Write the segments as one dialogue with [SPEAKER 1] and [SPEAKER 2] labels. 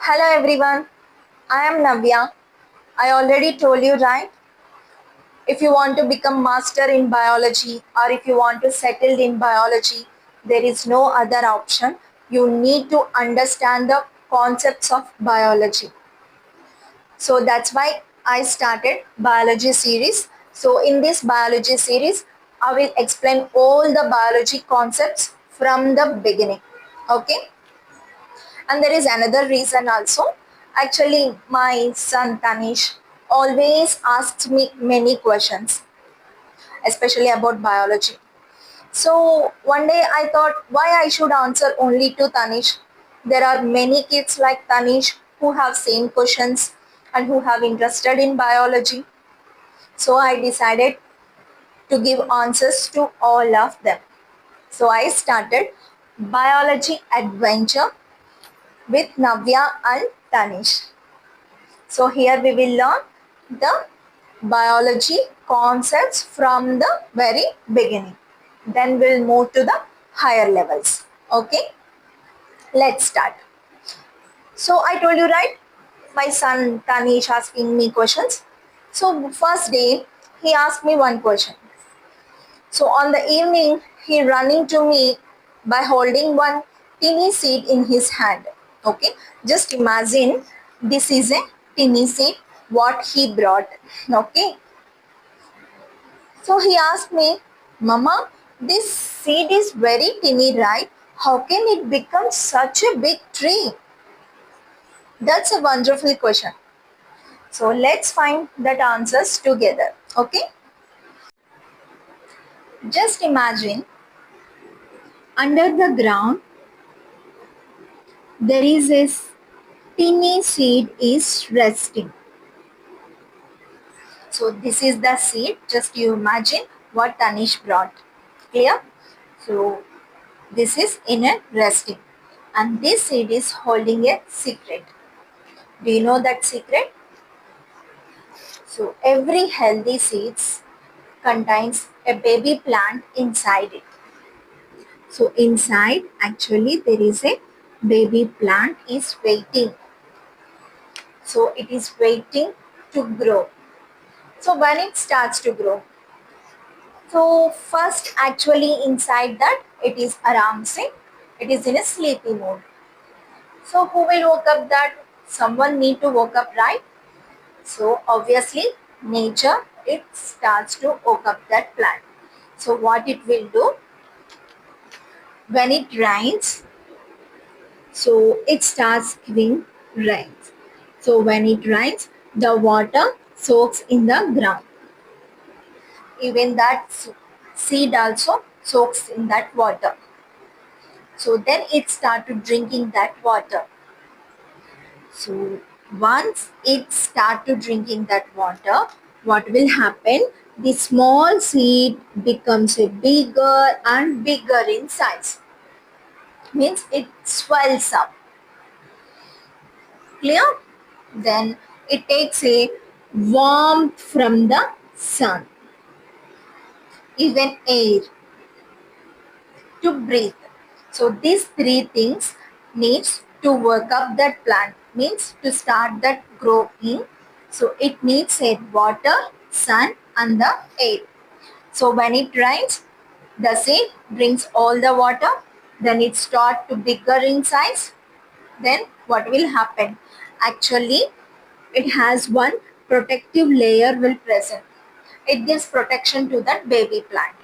[SPEAKER 1] Hello everyone, I am Navya. I already told you, right? If you want to become master in biology or if you want to settle in biology, there is no other option. You need to understand the concepts of biology. So that's why I started biology series. So in this biology series, I will explain all the biology concepts from the beginning. Okay? And there is another reason also. Actually, my son Tanish always asks me many questions, especially about biology. So one day I thought why I should answer only to Tanish. There are many kids like Tanish who have same questions and who have interested in biology. So I decided to give answers to all of them. So I started biology adventure with Navya and Tanish. So here we will learn the biology concepts from the very beginning. Then we'll move to the higher levels. Okay, let's start. So I told you, right, my son Tanish asking me questions. So first day he asked me one question. So on the evening he running to me by holding one teeny seed in his hand. Okay, just imagine this is a teeny seed what he brought. Okay, so he asked me, Mama, this seed is very teeny, right? How can it become such a big tree? That's a wonderful question. So let's find that answers together. Okay, just imagine under the ground there is a teeny seed is resting. So this is the seed. Just you imagine what Tanish brought. Clear? So this is in a resting. And this seed is holding a secret. Do you know that secret? So every healthy seeds contains a baby plant inside it. So inside actually there is a baby plant is waiting. So it is waiting to grow. So when it starts to grow, so first actually inside that it is aram se, it is in a sleepy mode. So who will woke up that? Someone need to woke up, right? So obviously nature it starts to woke up that plant. So what it will do when it rains, so it starts giving rains. So when it rains, the water soaks in the ground. Even that seed also soaks in that water. So then it started drinking that water. So once it started drinking that water, what will happen? The small seed becomes a bigger and bigger in size. Means it swells up. Clear? Then it takes a warmth from the sun, even air to breathe. So these three things needs to work up that plant, means to start that growing. So it needs a water, sun and the air. So when it rains, the seed brings all the water, then it start to bigger in size. Then what will happen? Actually, it has one protective layer will present. It gives protection to that baby plant.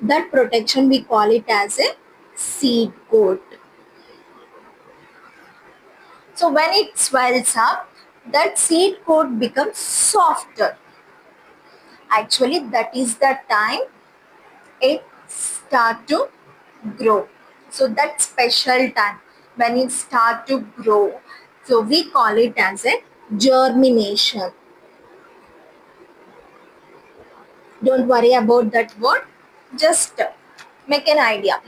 [SPEAKER 1] That protection we call it as a seed coat. So when it swells up, that seed coat becomes softer. Actually, that is the time it start to grow. So that special time when it start to grow. So we call it as a germination. Don't worry about that word. Just make an idea.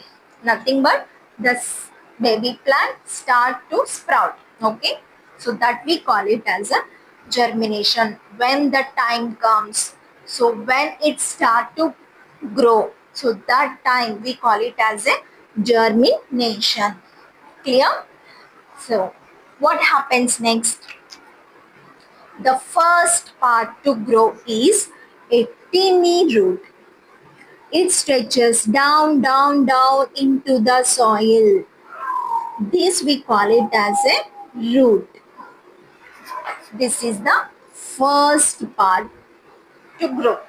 [SPEAKER 1] Nothing but this baby plant start to sprout. Okay. So that we call it as a germination when the time comes. So when it start to grow. So that time we call it as a germination. Clear? So What happens next? The first part to grow is a teeny root. It stretches down, down, down into the soil. This we call it as a root. This is the first part to grow,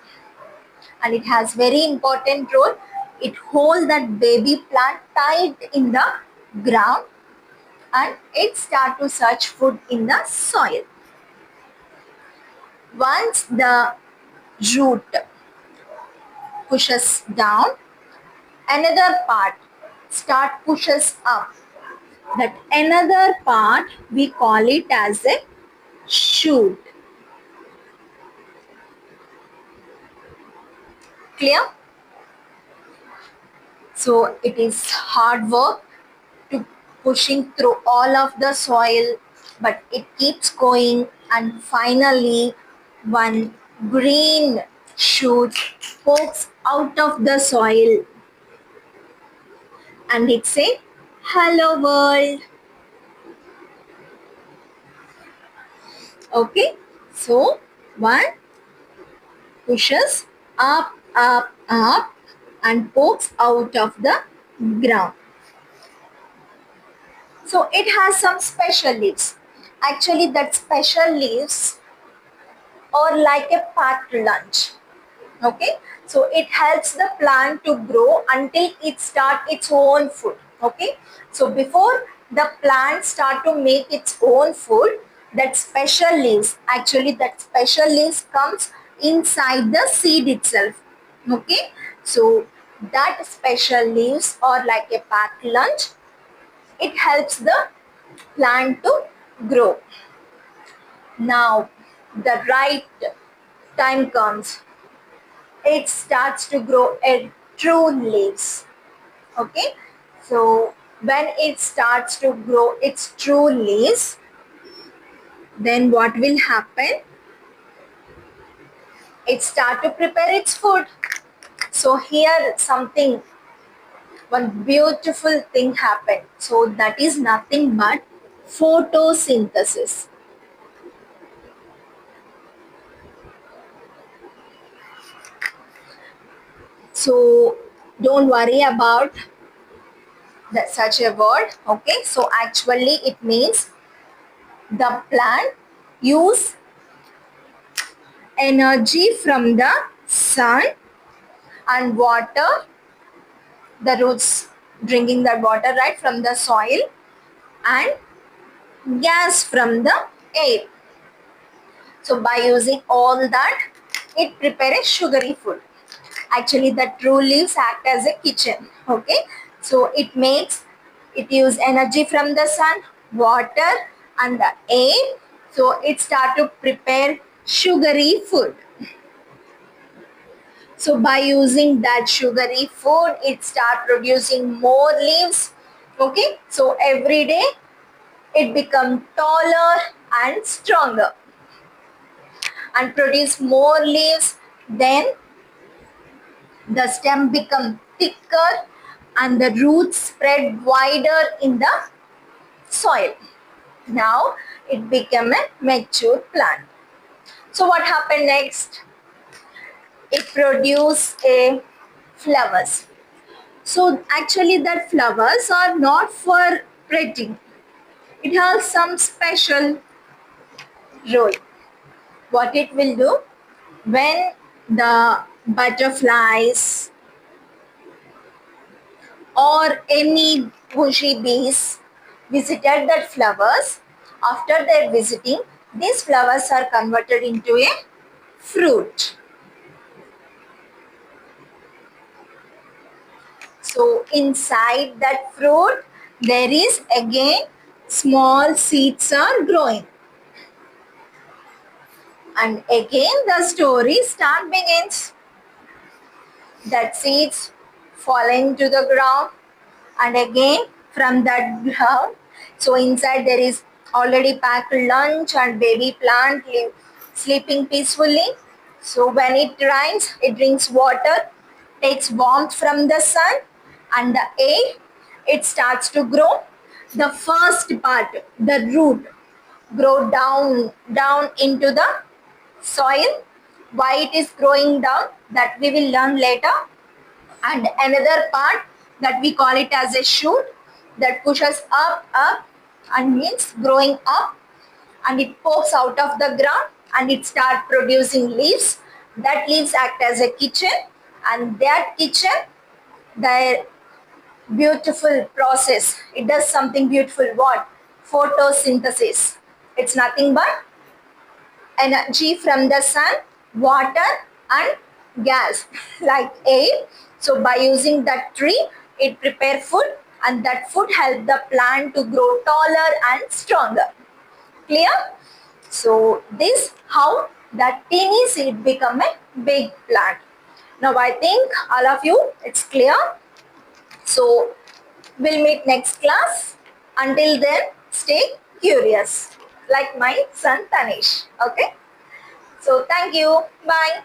[SPEAKER 1] and it has very important role. It holds that baby plant tight in the ground and it start to search food in the soil. Once the root pushes down, another part start pushes up. That another part we call it as a shoot. Clear? So it is hard work to pushing through all of the soil, but it keeps going, and finally one green shoot pokes out of the soil and it say, "Hello world." Okay, so one pushes up, up, up and pokes out of the ground. So it has some special leaves. Actually, that special leaves are like a packed lunch. Okay, so it helps the plant to grow until it start its own food. Okay, so before the plant start to make its own food, that special leaves, actually that special leaves comes inside the seed itself. Okay, so that special leaves are like a packed lunch. It helps the plant to grow. Now the right time comes, it starts to grow a true leaves. Okay, so when it starts to grow its true leaves, then what will happen? It start to prepare its food. So here something, one beautiful thing happened. So that is nothing but photosynthesis. So don't worry about that such a word. Okay, so actually it means the plant use energy from the sun and water, the roots drinking that water right from the soil, and gas from the air. So by using all that, it prepares sugary food. Actually the true leaves act as a kitchen. Okay, so it use energy from the sun, water and the air. So it start to prepare sugary food. So by using that sugary food, it start producing more leaves. Okay, so every day it become taller and stronger and produce more leaves. Then the stem become thicker and the roots spread wider in the soil. Now it became a mature plant. So what happened next? It produced a flowers. So actually that flowers are not for pretty. It has some special role. What it will do, when the butterflies or any bushy bees visited that flowers, after their visiting, these flowers are converted into a fruit. So inside that fruit, there is again small seeds are growing. And again the story start begins. That seeds falling to the ground, and again from that ground, so inside there is already packed lunch and baby plant sleeping peacefully. So when it rains, it drinks water, takes warmth from the sun and the air, it starts to grow. the first part, the root, grow down into the soil. Why it is growing down, that we will learn later. And another part that we call it as a shoot, that pushes up and means growing up, and it pokes out of the ground and it start producing leaves. That leaves act as a kitchen, and that kitchen, the beautiful process, it does something beautiful. What? Photosynthesis. It's nothing but energy from the sun, water, and gas like air. So by using that tree, it prepare food, and that food help the plant to grow taller and stronger. Clear? So this how that teeny seed become a big plant. Now I think all of you it's clear. So we'll meet next class. Until then, stay curious like my son Tanish. Okay? So thank you. Bye.